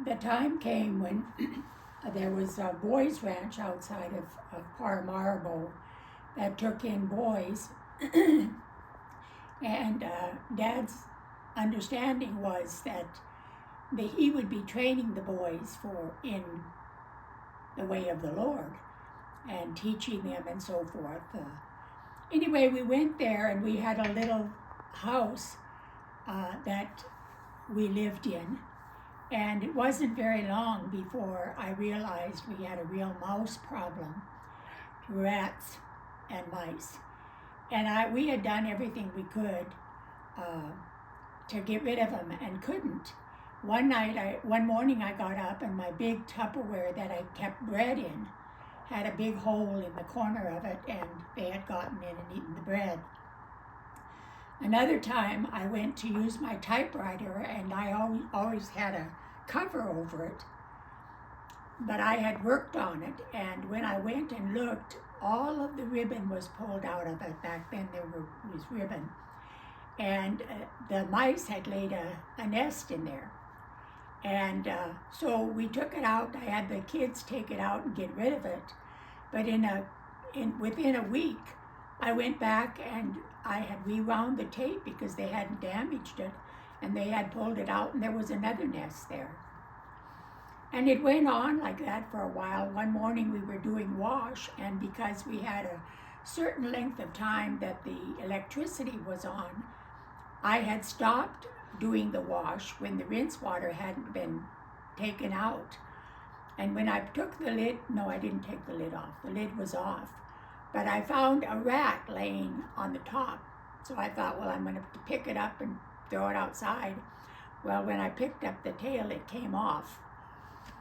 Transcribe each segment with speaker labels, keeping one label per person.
Speaker 1: The time came when there was a boys' ranch outside of Paramaribo that took in boys, and Dad's understanding was that he would be training the boys for in the way of the Lord and teaching them and so forth. Anyway, we went there and we had a little house that we lived in. And it wasn't very long before I realized we had a real mouse problem, rats and mice. And we had done everything we could to get rid of them and couldn't. One morning I got up and my big Tupperware that I kept bread in had a big hole in the corner of it, and they had gotten in and eaten the bread. Another time I went to use my typewriter and I always had a cover over it, but I had worked on it, and when I went and looked, all of the ribbon was pulled out of it. Back then was ribbon, and the mice had laid a nest in there. And so we took it out. I had the kids take it out and get rid of it, but within a week I went back and I had rewound the tape because they hadn't damaged it, and they had pulled it out, and there was another nest there. And it went on like that for a while. One morning we were doing wash, and because we had a certain length of time that the electricity was on, I had stopped doing the wash when the rinse water hadn't been taken out. And when I took the lid, no, I didn't take the lid off. The lid was off. But I found a rat laying on the top. So I thought, well, I'm going to pick it up and throw it outside. Well, when I picked up the tail, it came off.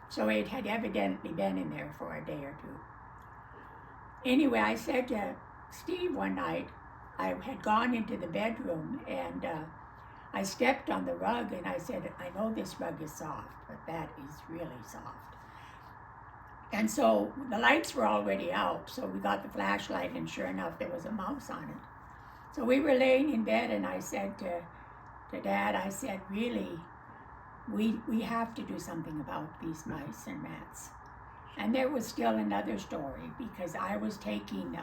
Speaker 1: So it had evidently been in there for a day or two. Anyway, I said to Steve one night, I had gone into the bedroom and I stepped on the rug and I said, I know this rug is soft, but that is really soft. And so the lights were already out, so we got the flashlight, and sure enough, there was a mouse on it. So we were laying in bed, and I said to Dad, I said, really, we have to do something about these mice and rats. And there was still another story, because I was taking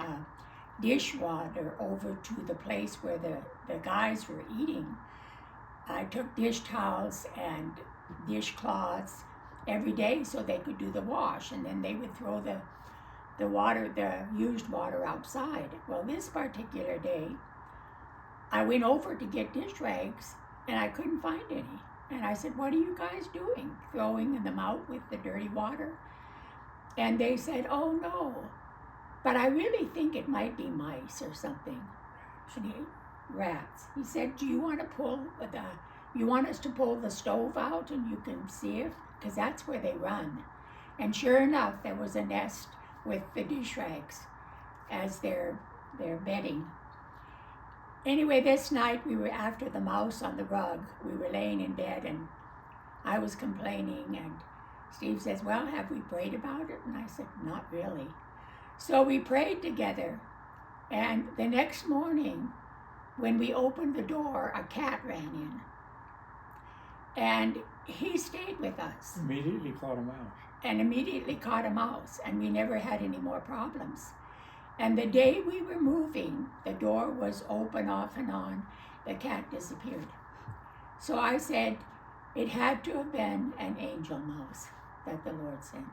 Speaker 1: dishwater over to the place where the guys were eating. I took dish towels and dishcloths every day so they could do the wash, and then they would throw the used water outside. Well, this particular day, I went over to get dish rags and I couldn't find any. And I said, what are you guys doing? Throwing them out with the dirty water? And they said, oh no, but I really think it might be mice or something. Rats. He said, do you want us to pull the stove out and you can see it? Because that's where they run. And sure enough, there was a nest with the dish rags as their bedding. Anyway, this night we were after the mouse on the rug. We were laying in bed and I was complaining, and Steve says, well, have we prayed about it? And I said, not really. So we prayed together, and the next morning when we opened the door, a cat ran in. And he stayed with us.
Speaker 2: Immediately caught a mouse.
Speaker 1: And immediately caught a mouse, and we never had any more problems. And the day we were moving, the door was open off and on, the cat disappeared. So I said, it had to have been an angel mouse that the Lord sent.